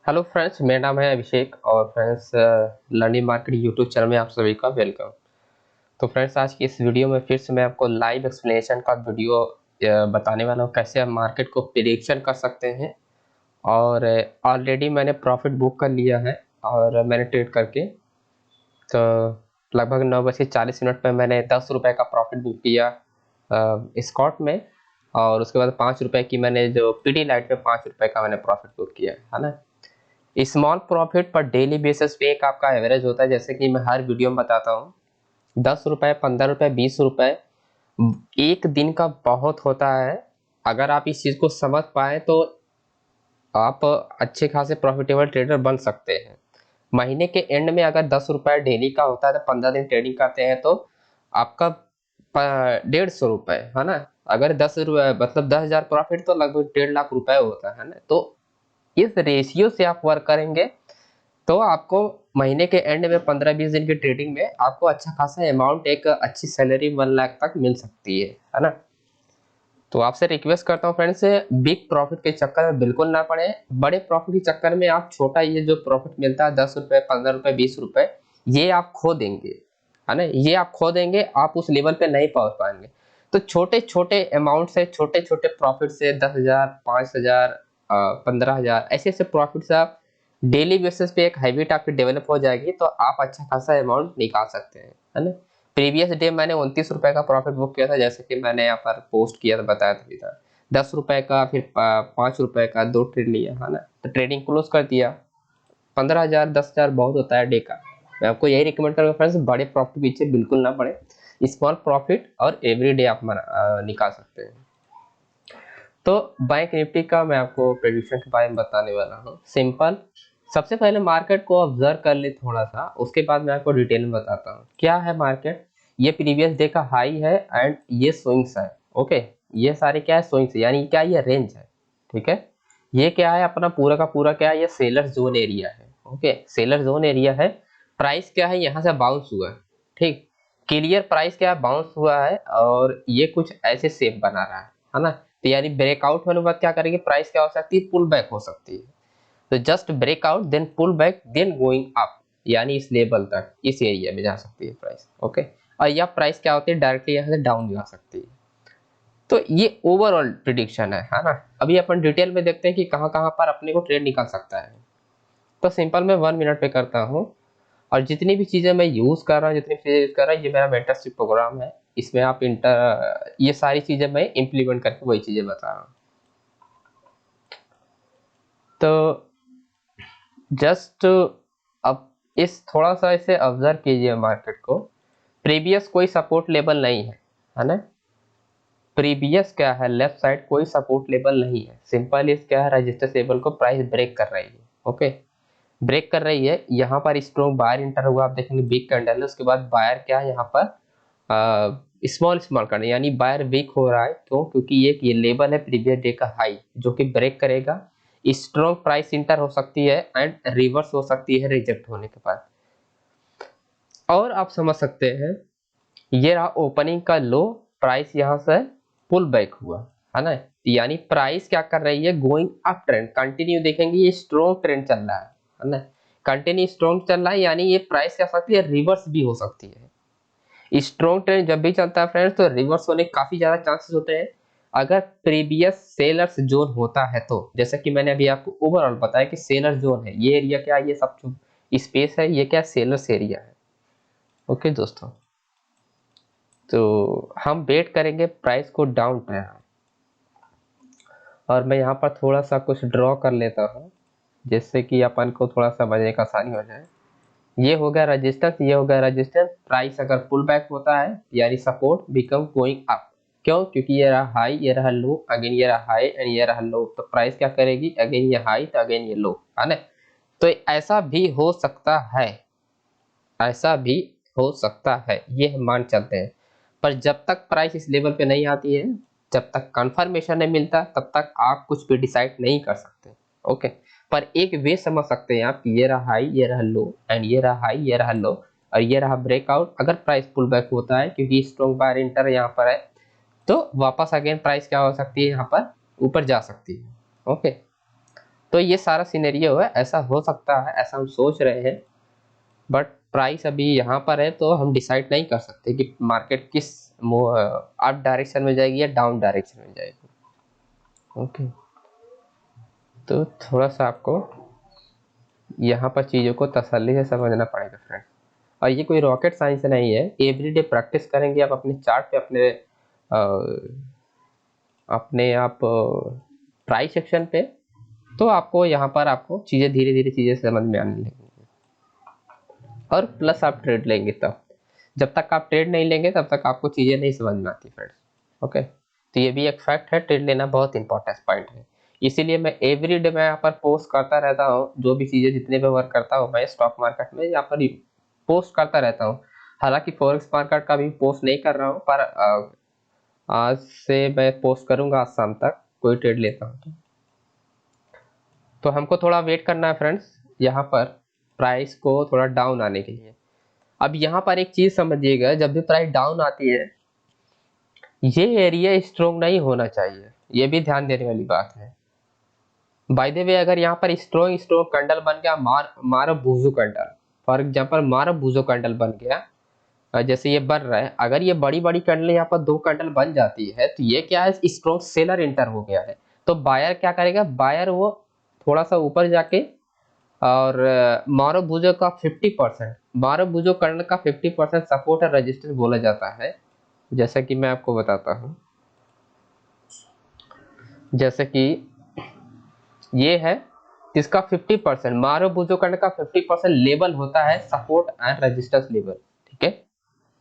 Hello friends, मेरा नाम है अभिषेक और friends learning market YouTube channel में आप सभी का वेलकम। तो फ्रेंड्स, आज की इस वीडियो में फिर से मैं आपको लाइव एक्सप्लेनेशन का वीडियो बताने वाला हूँ कैसे हम मार्केट को प्रेडिक्शन कर सकते हैं। और ऑलरेडी मैंने प्रॉफिट बुक कर लिया है और मैंने ट्रेड करके तो लगभग 9:40 पर मैंने 10 रुपये का प्रॉफिट बुक किया स्कॉट में। और उसके बाद 5 रुपये की मैंने जो पीडी लाइट में 5 रुपये का मैंने प्रॉफिट बुक किया है ना। स्मॉल प्रॉफिट पर डेली बेसिस पे एक आपका एवरेज होता है, जैसे कि मैं हर वीडियो में बताता हूँ। 10 रुपये, 15 रुपये, 20 रुपये एक दिन का बहुत होता है। अगर आप इस चीज़ को समझ पाए तो आप अच्छे खासे प्रॉफिटेबल ट्रेडर बन सकते हैं। महीने के एंड में अगर 10 रुपये डेली का होता है तो 15 दिन ट्रेडिंग करते हैं तो आपका 150 रुपये है ना। अगर 10 रुपये मतलब 10,000 प्रॉफिट तो लगभग 1.5 लाख रुपए होता है ना। तो इस रेशियो से आप वर्क करेंगे तो आपको महीने के एंड में 15-20 दिन की ट्रेडिंग में आपको अच्छा खासा अमाउंट, एक अच्छी सैलरी 1 लाख तक मिल सकती है ना। तो आपसे रिक्वेस्ट करता हूँ फ्रेंड्स, बिग प्रॉफिट के चक्कर में बिल्कुल ना पड़े। बड़े प्रॉफिट के चक्कर में आप छोटा ये जो प्रॉफिट मिलता है 10 रुपये, 15 रुपये, 20 रुपये, ये आप खो देंगे है ना। ये आप खो देंगे, आप उस लेवल पे नहीं पहुंच पाएंगे। तो छोटे छोटे अमाउंट से, छोटे छोटे प्रॉफिट से 10,000, 5,000, 15,000 ऐसे ऐसे प्रॉफिट से आप डेली बेसिस पे एक हैबिट आपकी डेवलप हो जाएगी तो आप अच्छा खासा अमाउंट निकाल सकते हैं है ना। प्रीवियस डे मैंने 29 रुपए का प्रॉफिट बुक किया था, जैसे कि मैंने यहाँ पर पोस्ट किया था, बताया था। 10 रुपए का, फिर 5 रुपए का 2 ट्रेड लिया है ना। तो ट्रेडिंग क्लोज कर दिया। 15,000, 10,000 बहुत होता है डे का। मैं आपको यही रिकमेंड करूँगा फ्रेंड्स, बड़े प्रॉफिट पीछे बिल्कुल ना पड़े। स्मॉल प्रॉफिट और एवरी डे आप निकाल सकते हैं। तो बैंक निफ्टी का मैं आपको प्रेडिक्शन के बारे में बताने वाला हूँ। सिंपल, सबसे पहले मार्केट को ऑब्जर्व कर ले थोड़ा सा, उसके बाद मैं आपको डिटेल में बताता हूँ क्या है मार्केट। ये प्रीवियस डे का हाई है एंड ये स्विंग्स है। ओके, ये सारे क्या है, स्विंग्स, यानी क्या, ये रेंज है। ठीक है, ये क्या है, अपना पूरा का पूरा क्या है, ये सेलर जोन एरिया है। ओके, सेलर जोन एरिया है। प्राइस क्या है, यहाँ से बाउंस हुआ है। ठीक, क्लियर प्राइस क्या है, बाउंस हुआ है और ये कुछ ऐसे शेप बना रहा है ना। तो यानी ब्रेकआउट होने के बाद क्या करेंगे, प्राइस क्या हो सकती है, पुल बैक हो सकती है। तो just breakout then pull back then going up, यानी इस लेवल तक, इस एरिया में जा सकती है प्राइस। ओके, और यह प्राइस क्या होती है, डायरेक्टली यहाँ से डाउन भी आ सकती है। तो ये ओवरऑल प्रिडिक्शन है ना। अभी अपन डिटेल में देखते हैं कि कहाँ कहाँ पर अपने को ट्रेड निकल सकता है। तो सिंपल मैं 1 मिनट पे करता हूँ। और जितनी भी चीज़ें मैं यूज़ कर रहा हूँ, जितनी चीज़ें यूज़ कर रहा हूँ, ये मेरा मेंटरशिप प्रोग्राम है। इसमें आप ये सारी चीज़ें मैं इम्प्लीमेंट करके वही चीज़ें बता रहा हूँ। तो जस्ट अब इस थोड़ा सा इसे ऑब्जर्व कीजिए मार्केट को। प्रीवियस कोई सपोर्ट लेवल नहीं है ना। प्रीवियस क्या है, लेफ्ट साइड कोई सपोर्ट लेवल नहीं है। सिंपल इस क्या है, रजिस्टर लेवल को प्राइस ब्रेक कर रही है। ओके, ब्रेक कर रही है। यहाँ पर स्ट्रॉन्ग बायर इंटर हुआ, आप देखेंगे बिग कैंडल है। उसके बाद बायर क्या है, यहाँ पर स्मॉल स्मॉल करना, यानी बायर वीक हो रहा है। क्यों, क्योंकि ये लेवल है प्रीवियस डे का हाई, जो कि ब्रेक करेगा। स्ट्रॉन्ग प्राइस इंटर हो सकती है एंड रिवर्स हो सकती है रिजेक्ट होने के बाद। और आप समझ सकते हैं, ये रहा ओपनिंग का लो, प्राइस यहाँ से पुल बैक हुआ है ना। यानी प्राइस क्या कर रही है, गोइंग अप ट्रेंड कंटिन्यू। देखेंगे ये स्ट्रॉन्ग ट्रेंड चल रहा है ना। कंटिन्यू स्ट्रॉन्ग चल रहा है, यानी ये प्राइस क्या सकती है, रिवर्स भी हो सकती है। स्ट्रॉन्ग ट्रेंड जब भी चलता है फ्रेंड्स तो रिवर्स होने के काफी ज्यादा चांसेस होते हैं, अगर प्रीवियस सेलर्स जोन होता है तो। जैसा कि मैंने अभी आपको ओवरऑल बताया कि सेलर जोन है, ये एरिया क्या है, ये सब स्पेस है, ये क्या सेलर्स एरिया है। ओके दोस्तों, तो हम वेट करेंगे प्राइस को डाउन पे। और मैं यहाँ पर थोड़ा सा कुछ ड्रॉ कर लेता हूँ, जिससे कि अपन को थोड़ा समझने का आसानी हो जाए। ये हो गया रजिस्टेंस, ये हो गया रजिस्टेंस। प्राइस अगर पुल बैक होता है यानी सपोर्ट बिकम गोइंग अप। क्यों, क्योंकि ये रहा हाई, ये रहा लो, अगेन ये रहा हाई एंड ये रहा लो। तो प्राइस क्या करेगी, अगेन ये हाई तो अगेन ये लो, है ना। तो ऐसा भी हो सकता है, ऐसा भी हो सकता है, ये हम मान चलते हैं। पर जब तक प्राइस इस लेवल पे नहीं आती है, जब तक कंफर्मेशन नहीं मिलता, तब तक आप कुछ भी डिसाइड नहीं कर सकते। ओके, पर एक वे समझ सकते हैं आप कि ये रहा हाई, ये रहा लो एंड ये रहा हाई, ये रहा लो और ये रहा ब्रेकआउट। अगर प्राइस पुल बैक होता है क्योंकि स्ट्रॉन्ग बायर इंटर यहाँ पर है, तो वापस अगेन प्राइस क्या हो सकती है, यहाँ पर ऊपर जा सकती है। ओके, तो ये सारा सिनेरियो है, ऐसा हो सकता है, ऐसा हम सोच रहे हैं, बट प्राइस अभी यहाँ पर है तो हम डिसाइड नहीं कर सकते कि मार्केट किस अप डायरेक्शन में जाएगी या डाउन डायरेक्शन में जाएगी। ओके, तो थोड़ा सा आपको यहाँ पर चीज़ों को तसल्ली से समझना पड़ेगा फ्रेंड। और ये कोई रॉकेट साइंस नहीं है, एवरीडे प्रैक्टिस करेंगे आप अपने चार्ट पे, अपने आप प्राइस सेक्शन पे, तो आपको यहाँ पर आपको चीज़ें धीरे धीरे चीज़ें समझ में आने लगेंगी। और प्लस आप ट्रेड लेंगे तब, जब तक आप ट्रेड नहीं लेंगे तब तक आपको चीज़ें नहीं समझ में आती फ्रेंड्स। ओके, तो ये भी एक फैक्ट है, ट्रेड लेना बहुत इंपॉर्टेंट पॉइंट है। इसीलिए मैं एवरी डे मैं यहाँ पर पोस्ट करता रहता हूँ, जो भी चीज़ें जितने भी वर्क करता हूँ मैं स्टॉक मार्केट में यहाँ पर पोस्ट करता रहता हूँ। हालांकि फॉरेक्स मार्केट का भी पोस्ट नहीं कर रहा हूँ, पर आज से मैं पोस्ट करूँगा, आज शाम तक कोई ट्रेड लेता हूँ तो हमको थोड़ा वेट करना है फ्रेंड्स, यहाँ पर प्राइस को थोड़ा डाउन आने के लिए। अब यहाँ पर एक चीज समझिएगा, जब भी प्राइस डाउन आती है ये एरिया स्ट्रोंग नहीं होना चाहिए, ये भी ध्यान देने वाली बात है। बाय द वे, अगर यहाँ पर स्ट्रोंग स्ट्रोंग कैंडल बन गया, मारो बूजो कैंडल, फॉर एग्जांपल मारो बूजो कैंडल बन गया, जैसे ये बन रहा है, अगर ये बड़ी बड़ी कैंडल यहाँ पर 2 कैंडल बन जाती है तो ये क्या है, स्ट्रोंग सेलर इंटर हो गया है। तो बायर क्या करेगा, बायर वो थोड़ा सा ऊपर जाके और मारो बूजो का 50%, मारो बूजो कैंडल का 50% सपोर्ट और रेजिस्टेंस बोला जाता है। जैसा कि मैं आपको बताता हूँ, जैसे कि ये है, इसका 50% मारो बूजो कैंडल का 50% लेवल होता है सपोर्ट एंड रेजिस्टेंस लेवल। ठीक है,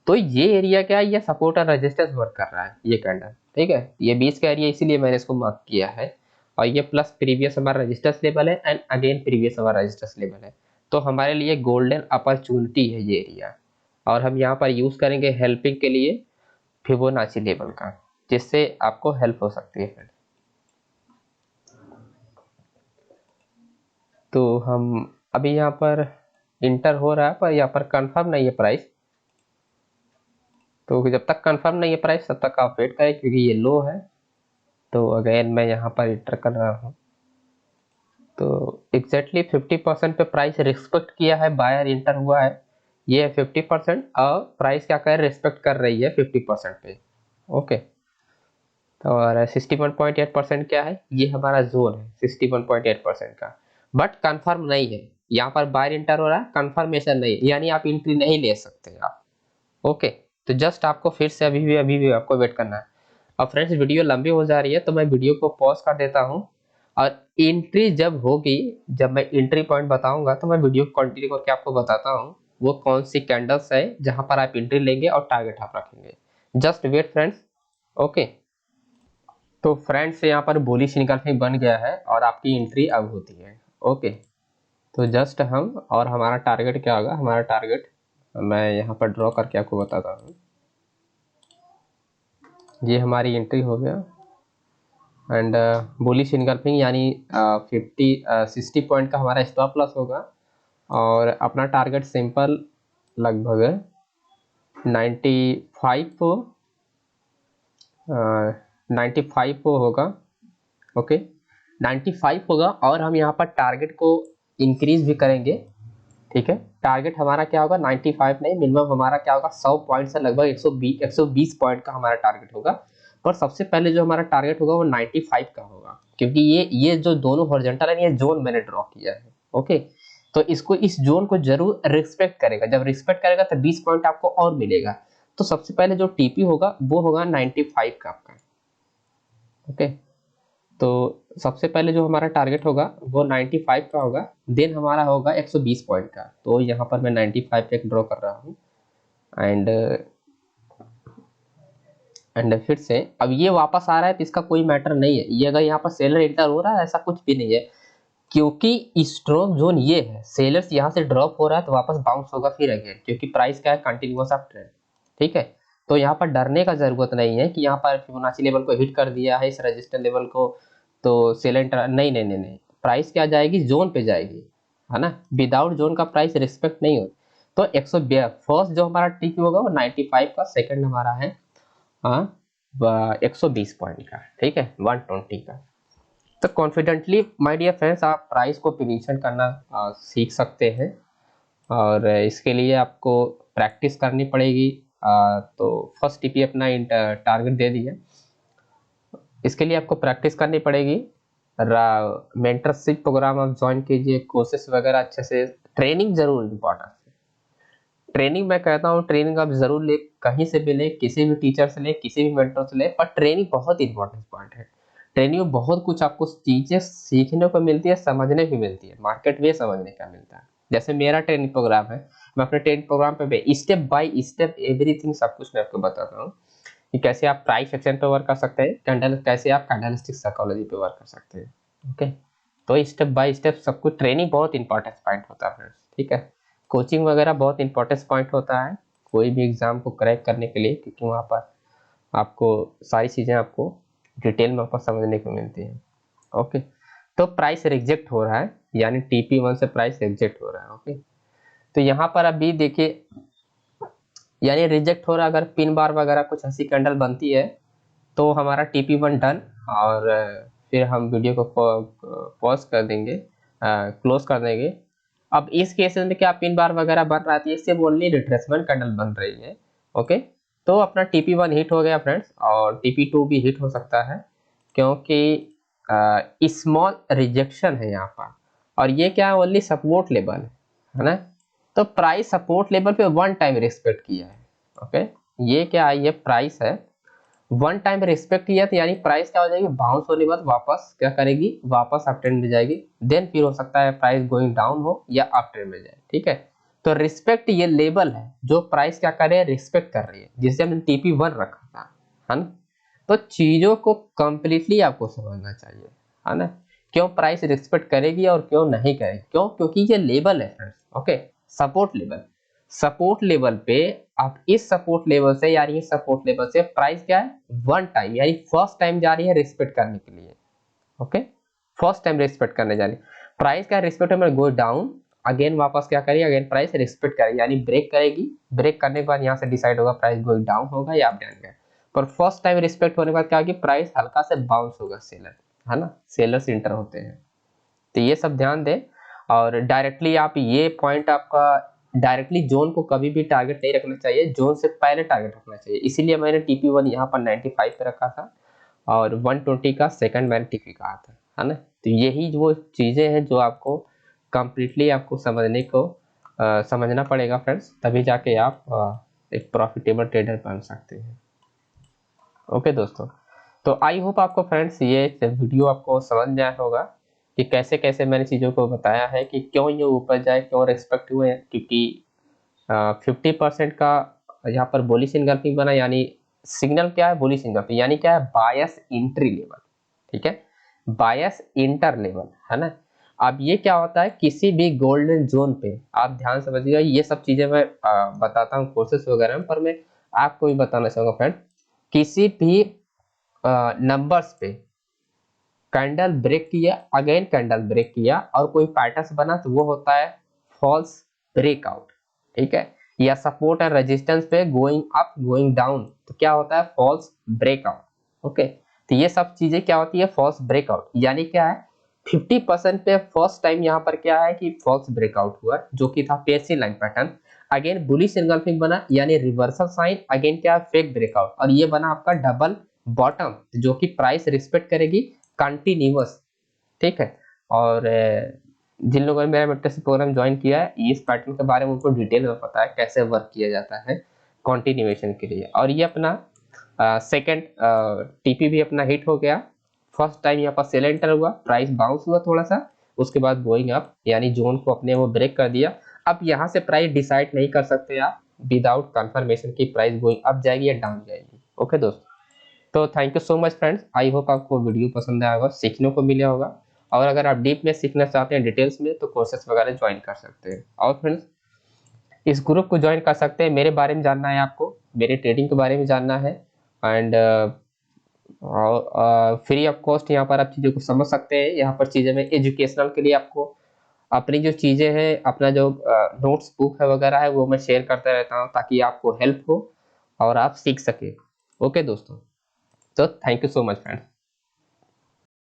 तो ये एरिया क्या है, ये सपोर्ट और रेजिस्टेंस वर्क कर रहा है ये कैंडल। ठीक है, ये 20 का एरिया, इसीलिए मैंने इसको मार्क किया है। और ये प्लस प्रीवियस हमारा रेजिस्टेंस लेवल है एंड अगेन प्रीवियस हमारा रेजिस्टेंस लेवल है। तो हमारे लिए गोल्डन अपॉर्चुनिटी है ये एरिया, और हम यहाँ पर यूज करेंगे हेल्पिंग के लिए फिबोनाची लेवल का, जिससे आपको हेल्प हो सकती है। तो हम अभी यहाँ पर इंटर हो रहा है, पर यहाँ पर कंफर्म नहीं है प्राइस, तो जब तक कंफर्म नहीं है प्राइस तब तक आप वेट करें, क्योंकि ये लो है। तो अगेन मैं यहाँ पर इंटर कर रहा हूँ, तो एग्जैक्टली 50% पे प्राइस रिस्पेक्ट किया है, बायर इंटर हुआ है, ये है 50%, और प्राइस क्या कर रिस्पेक्ट कर रही है 50% पे। ओके, तो और 61.8% क्या है, ये हमारा जोन है 61.8% का, बट कंफर्म नहीं है। यहाँ पर बायर इंटर हो रहा है, कंफर्मेशन नहीं है, यानी आप एंट्री नहीं ले सकते आप। ओके, तो जस्ट आपको फिर से अभी भी आपको वेट करना है। अब फ्रेंड्स वीडियो लंबी हो जा रही है तो मैं वीडियो को पॉज कर देता हूँ, और एंट्री जब होगी, जब मैं एंट्री पॉइंट बताऊंगा तो मैं वीडियो को कंटिन्यू करके आपको बताता हूँ वो कौन सी कैंडल्स है जहां पर आप एंट्री लेंगे और टारगेट आप रखेंगे। Just wait friends. ओके, तो फ्रेंड्स यहाँ पर बुलिश निकलने बन गया है और आपकी एंट्री अब होती है। ओके, तो जस्ट हम, और हमारा टारगेट क्या होगा, हमारा टारगेट मैं यहाँ पर ड्रॉ करके आपको बताता हूँ। ये हमारी एंट्री हो गया, एंड बुलिश इनगल्फिंग यानी 60 पॉइंट का हमारा स्टॉप लॉस होगा, और अपना टारगेट सिंपल लगभग 95 95 को होगा। ओके, 95 होगा, और हम यहाँ पर टारगेट को इंक्रीज भी करेंगे। ठीक है, टारगेट हमारा क्या होगा, 95 नहीं, मिनिमम हमारा क्या होगा, 100 पॉइंट से लगभग 120 पॉइंट का हमारा टारगेट होगा। पर सबसे पहले जो हमारा टारगेट होगा वो 95 का होगा, क्योंकि ये जो दोनों हॉरिजॉन्टल है, ये जोन मैंने ड्रॉ किया है। ओके, तो इसको, इस जोन को जरूर रिस्पेक्ट करेगा, जब रिस्पेक्ट करेगा तो 20 पॉइंट आपको और मिलेगा। तो सबसे पहले जो टीपी होगा वो होगा 95 का आपका। ओके, तो सबसे पहले जो हमारा टारगेट होगा वो 95 का होगा, देन हमारा होगा 120 पॉइंट का। तो यहाँ पर मैं 95 पे ड्रॉ कर रहा हूँ, एंड फिर से अब ये वापस आ रहा है तो इसका कोई मैटर नहीं है, ये अगर यहाँ पर सेलर इंटर हो रहा है ऐसा कुछ भी नहीं है, क्योंकि स्ट्रॉन्ग जोन ये है, सेलर्स यहाँ से ड्रॉप हो रहा है तो वापस बाउंस होगा फिर अगेन, क्योंकि प्राइस क्या है, कंटिन्यूअस अप ट्रेंड। ठीक है, तो यहाँ पर डरने का जरूरत नहीं है कि यहाँ पर फिबोनाची लेवल को हिट कर दिया है, इस रेजिस्टेंस लेवल को, तो सेलर इंटर, नहीं नहीं नहीं नहीं, प्राइस क्या जाएगी, जोन पे जाएगी, है ना। विदाउट जोन का प्राइस रिस्पेक्ट नहीं होता। तो 100 फर्स्ट जो हमारा टीपी होगा वो 95 का, सेकंड हमारा है 120 पॉइंट का। ठीक है, 120 का। तो कॉन्फिडेंटली माय डियर फ्रेंड्स आप प्राइस को प्रिडिक्शन करना सीख सकते हैं, और इसके लिए आपको प्रैक्टिस करनी पड़ेगी। तो फर्स्ट टीपी अपना टारगेट दे दिया, इसके लिए आपको प्रैक्टिस करनी पड़ेगी। मेंटरशिप प्रोग्राम आप ज्वाइन कीजिए, कोर्सेस वगैरह अच्छे से, ट्रेनिंग जरूर इम्पोर्टेंट है। ट्रेनिंग मैं कहता हूँ ट्रेनिंग आप जरूर ले, कहीं से भी ले, किसी भी टीचर से ले, किसी भी मेंटर से ले, पर ट्रेनिंग बहुत इंपॉर्टेंट पॉइंट है। ट्रेनिंग में बहुत कुछ आपको चीजें सीखने को मिलती है, समझने को मिलती है, मार्केट में समझने का मिलता है। जैसे मेरा ट्रेनिंग प्रोग्राम है, मैं अपने ट्रेनिंग प्रोग्राम पे स्टेप बाय स्टेप एवरीथिंग सब कुछ मैं आपको बताता हूँ कि कैसे आप प्राइस एक्शन पे वर्क कर सकते हैं, कैसे आप कैंडलस्टिक साइकोलॉजी पे वर्क कर सकते हैं। ओके, तो स्टेप बाय स्टेप सब कुछ, ट्रेनिंग बहुत इंपॉर्टेंट पॉइंट होता है फ्रेंड्स, ठीक है। कोचिंग वगैरह बहुत इंपॉर्टेंट पॉइंट होता है कोई भी एग्जाम को क्रैक करने के लिए, क्योंकि वहाँ पर आपको सारी चीज़ें आपको डिटेल में वहाँ पर समझने को मिलती है। ओके, तो प्राइस रिजेक्ट हो रहा है, यानी TP1 से प्राइस रिजेक्ट हो रहा है। ओके, तो यहाँ पर अभी देखिए, यानी रिजेक्ट हो रहा है, अगर पिन बार वगैरह कुछ ऐसी कैंडल बनती है तो हमारा TP1 डन, और फिर हम वीडियो को पॉज कर देंगे, क्लोज कर देंगे। अब इस केस में क्या पिन बार वगैरह बन रहा है, इससे ओनली रिट्रेसमेंट कैंडल बन रही है। ओके, तो अपना TP1 हिट हो गया फ्रेंड्स, और TP2 भी हिट हो सकता है, क्योंकि स्मॉल रिजेक्शन है यहाँ पर, और ये क्या है, ओनली सपोर्ट लेवल है ना। तो प्राइस सपोर्ट लेवल पे वन टाइम रिस्पेक्ट किया है। ओके, ये क्या है, ये प्राइस है वन टाइम रिस्पेक्ट किया, तो यानी प्राइस क्या हो जाएगी, बाउंस होने के बाद वापस क्या करेगी, वापस अप ट्रेंड में जाएगी। देन फिर हो सकता है प्राइस गोइंग डाउन हो या अप ट्रेंड में जाए, ठीक है। तो रिस्पेक्ट ये लेवल है जो प्राइस क्या कर रही है, रिस्पेक्ट कर रही है, जिसे हमने TP1 रखा था, है ना। तो चीजों को कंप्लीटली आपको समझना चाहिए, है ना, क्यों प्राइस रिस्पेक्ट करेगी और क्यों नहीं करेगी, क्यों, क्योंकि ये लेवल है friends. Okay, support level, support level पे आप इस सपोर्ट लेवल से, यानी इस सपोर्ट लेवल से प्राइस क्या है, वन टाइम यानी फर्स्ट टाइम जा रही है रिस्पेक्ट करने के लिए। ओके, फर्स्ट टाइम रिस्पेक्ट करने जा रही है, प्राइस क्या रिस्पेक्ट में गो डाउन, अगेन वापस क्या करेगी, अगेन प्राइस रिस्पेक्ट करेगी, यानी ब्रेक करेगी, ब्रेक करने के बाद यहाँ से डिसाइड होगा प्राइस गोइंग डाउन होगा या अप जाएगा। पर फर्स्ट टाइम रिस्पेक्ट होने के बाद क्या होगी, प्राइस हल्का से बाउंस होगा, सेलर, है ना, सेलर्स इंटर होते हैं। तो ये सब ध्यान दें, और डायरेक्टली आप ये पॉइंट आपका, डायरेक्टली जोन को कभी भी टारगेट नहीं रखना चाहिए, जोन से पहले टारगेट रखना चाहिए। इसीलिए मैंने TP1 यहाँ पर 95 पे रखा था, और 120 का सेकंड मैंने TP कहा था, है ना। तो यही वो चीजें हैं जो आपको कंप्लीटली आपको समझने को समझना पड़ेगा फ्रेंड्स, तभी जाके आप एक प्रॉफिटेबल ट्रेडर बन सकते हैं। ओके दोस्तों, तो आई होप आपको फ्रेंड्स ये वीडियो आपको समझ में आया होगा कि कैसे कैसे मैंने चीज़ों को बताया है कि क्यों ये ऊपर जाए, क्यों रेस्पेक्ट हुए, क्योंकि 50% का यहाँ पर बुलिश इनगल्फिंग बना, यानी सिग्नल क्या है, बुलिश इनगल्फिंग, यानी क्या है, बायस एंट्री लेवल, ठीक है, बायस इंटर लेवल, है ना। अब ये क्या होता है, किसी भी गोल्डन जोन पे आप ध्यान समझिएगा, ये सब चीजें मैं बताता हूँ कोर्सेस वगैरह में, पर मैं आपको भी बताना चाहूंगा फ्रेंड, किसी भी नंबर्स पे कैंडल ब्रेक किया, अगेन कैंडल ब्रेक किया, और कोई पैटर्न बना, तो वो होता है फॉल्स ब्रेकआउट, ठीक है। या सपोर्ट एंड रेजिस्टेंस पे गोइंग अप गोइंग डाउन, तो क्या होता है, फॉल्स ब्रेकआउट। ओके, तो ये सब चीजें क्या होती है, फॉल्स ब्रेकआउट, यानी क्या है, 50% पे फर्स्ट टाइम यहाँ पर क्या है कि फॉल्स ब्रेकआउट हुआ, जो कि था piercing line pattern, again bullish engulfing बना, यानी रिवर्सल साइन, अगेन क्या है, फेक ब्रेकआउट, और ये बना आपका डबल बॉटम, जो कि प्राइस रिस्पेक्ट करेगी कंटिन्यूअस, ठीक है। और जिन लोगों ने मेरा मेंटरशिप प्रोग्राम ज्वाइन किया है, इस पैटर्न के बारे में उनको डिटेल में पता है कैसे वर्क किया जाता है कंटिन्यूएशन के लिए। और ये अपना सेकंड TP भी अपना हिट हो गया, फर्स्ट टाइम यहाँ पर सेल एंटर हुआ, प्राइस बाउंस हुआ थोड़ा सा, उसके बाद गोइंग अप, यानी जोन को अपने वो ब्रेक कर दिया। अब यहाँ से प्राइस डिसाइड नहीं कर सकते आप विदाउट कंफर्मेशन की प्राइस गोइंग अप जाएगी या डाउन जाएगी। ओके दोस्तों, तो thank you so much friends, I hope आपको वीडियो पसंद आया होगा, सीखने को मिला होगा, और अगर आप डीप में सीखना चाहते हैं डिटेल्स में, तो कोर्सेस वगैरह ज्वाइन कर सकते हैं। और फ्रेंड्स इस ग्रुप को ज्वाइन कर सकते हैं, मेरे बारे में जानना है आपको, मेरे ट्रेडिंग के बारे में जानना है, एंड फ्री ऑफ कॉस्ट यहाँ पर आप चीज़ों को समझ सकते हैं। यहाँ पर चीज़ें मैं एजुकेशनल के लिए आपको अपनी जो चीज़ें हैं, अपना जो नोट्स बुक है वगैरह है, वो मैं शेयर करता रहता हूँ, ताकि आपको हेल्प हो और आप सीख सके। ओके दोस्तों, तो thank you so much friends.